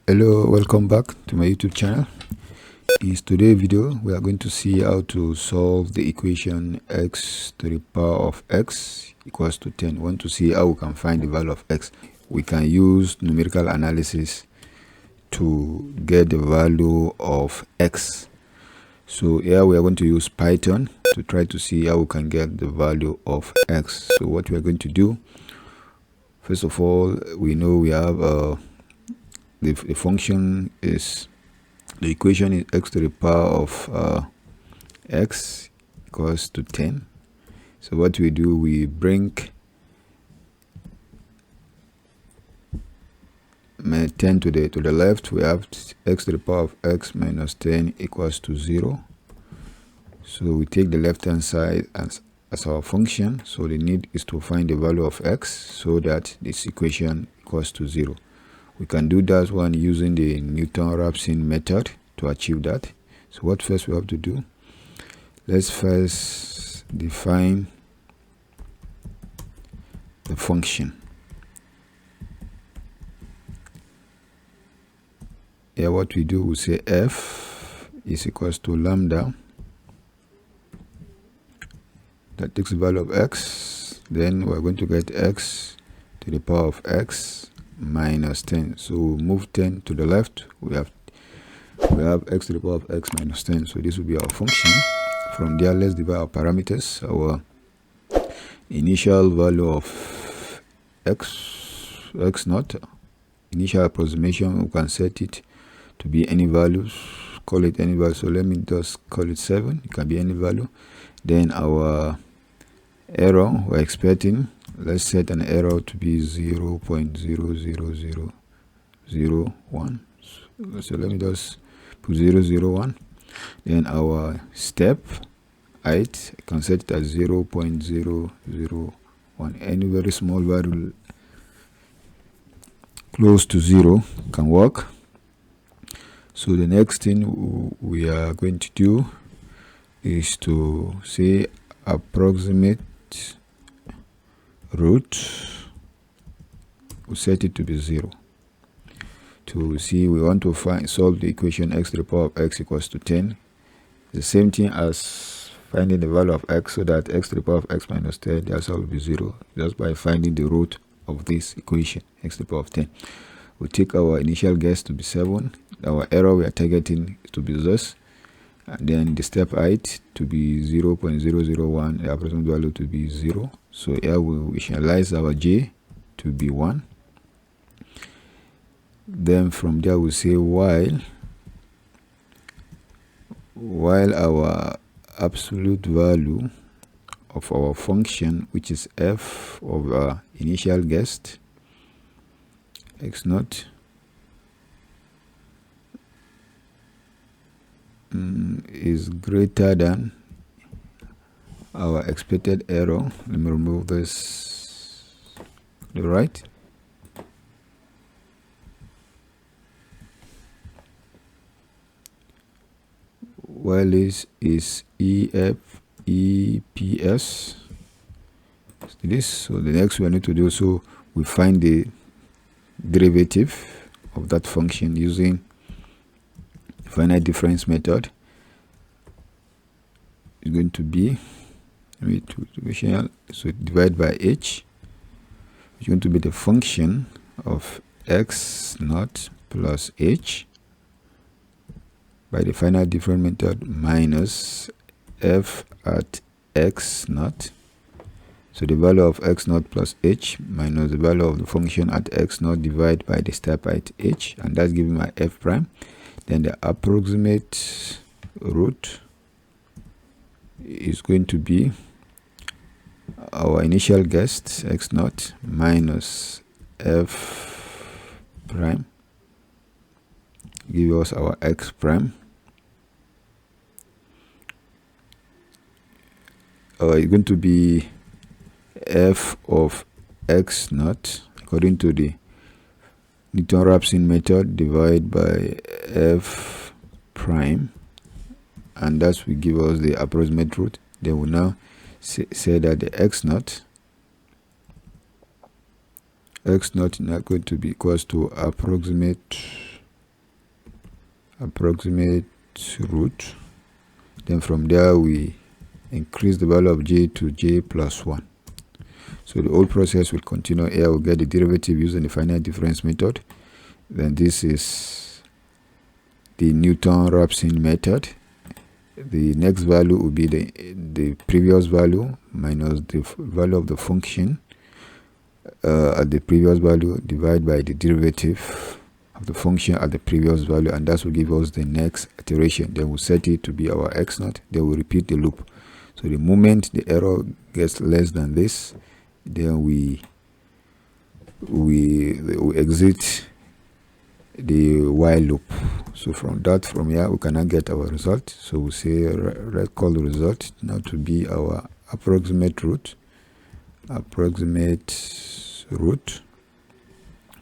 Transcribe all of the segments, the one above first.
Hello, welcome back to my YouTube channel. In today's video, we are going to see how to solve the equation x to the power of x equals to 10. We want to see how we can find the value of x. We can use numerical analysis to get the value of x. So here we are going to use Python to try to see how we can get the value of x. So what we are going to do, first of all, we know we have the function is, the equation is x to the power of x equals to 10. So what we do, we bring 10 to the left. We have x to the power of x minus 10 equals to 0. So we take the left hand side as our function. So the need is to find the value of x so that this equation equals to 0. We can do that one using the Newton-Raphson method to achieve that. So what first we have to do, let's first define the function. Here what we do, we say f is equals to lambda, that takes the value of x, then we're going to get x to the power of x minus 10. So move 10 to the left, we have x to the power of x minus 10. So this will be our function. From there, let's divide our parameters. Our initial value of x naught, initial approximation, we can set it to be any values, call it any value. So let me just call it 7. It can be any value. Then our error we're expecting, let's set an error to be 0.00001. So let me just put 001. Then our step height, I can set it as 0.001. Any very small value close to 0 can work. So the next thing we are going to do is to say approximate root. We set it to be 0. To see, we want to solve the equation x to the power of x equals to 10. The same thing as finding the value of x, so that x to the power of x minus 10, that's all will be 0, just by finding the root of this equation, x to the power of 10. We take our initial guess to be 7. Our error we are targeting to be this, and then the step height to be 0.001, the approximate value to be 0. So here we initialize our j to be 1. Then from there we say while our absolute value of our function, which is f of our initial guess x naught, is greater than our expected error. Let me remove this to the right. While this is EPS this. So the next we need to do, so we find the derivative of that function using finite difference method. Is going to be, so divide by h, which is going to be the function of x naught plus h by the finite difference method minus f at x naught. So the value of x naught plus h minus the value of the function at x naught divided by the step height h, and that's giving my f prime. Then the approximate root is going to be our initial guess x naught minus f prime, give us our x prime. It's going to be f of x naught according to the Newton-Raphson method divided by f prime, and that will give us the approximate root. Then we now say that the x naught is not going to be equals to approximate approximate root. Then from there we increase the value of j to j plus 1. So the whole process will continue. Here we'll get the derivative using the finite difference method. Then this is the Newton-Raphson method. The next value will be the previous value minus the value of the function at the previous value divided by the derivative of the function at the previous value, and that will give us the next iteration. Then we'll set it to be our x0. Then we'll repeat the loop. So the moment the error gets less than this, then we exit the while loop. So from here we cannot get our result. So we say call the result now to be our approximate root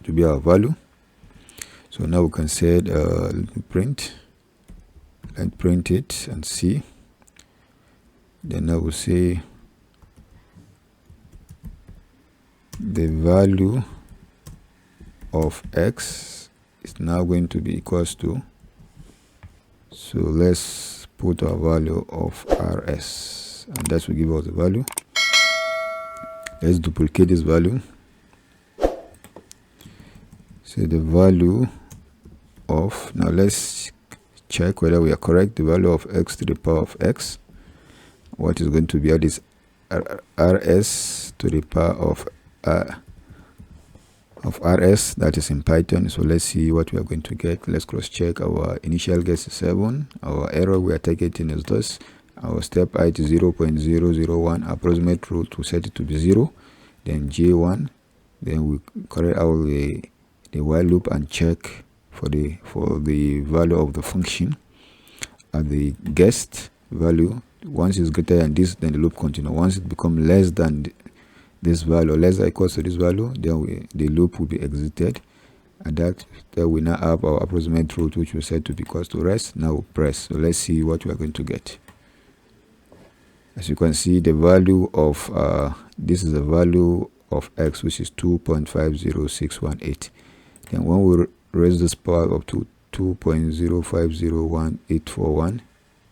to be our value. So now we can say print it and see. Then I will say the value of x is now going to be equals to, so let's put our value of rs, and that will give us the value. Let's duplicate this value. So the value of, now let's check whether we are correct. The value of x to the power of x, what is going to be at is rs to the power of rs, that is in Python. So let's see what we are going to get. Let's cross check. Our initial guess is 7. Our error we are targeting is this. Our step height is 0.001. Approximate root, we set it to be 0. Then j1. Then we correct out the while loop and check for the value of the function at the guessed value. Once it's greater than this, then the loop continues. Once it becomes less than this value, less or equals to this value, then the loop will be exited, and that we now have our approximate root, which we set to be equals to rest. Now we'll press. So let's see what we are going to get. As you can see, the value of this is the value of x, which is 2.50618. Then when we raise this power up to 2.0501841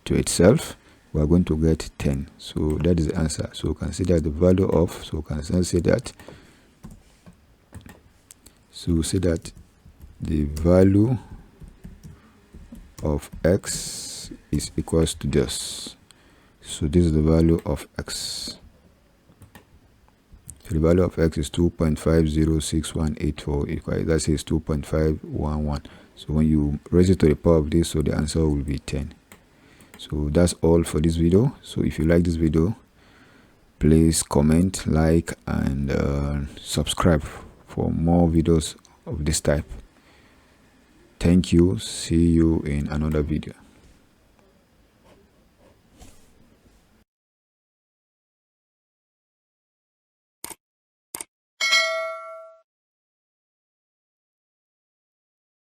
to itself, we are going to get 10. So that is the answer. So we can see that the value of, so we can say that, so we say that the value of x is equals to this. So this is the value of x. So the value of x is 2.506184, that is 2.511. So when you raise it to the power of this, so the answer will be 10. So that's all for this video. So if you like this video, please comment, like, and subscribe for more videos of this type. Thank you. See you in another video.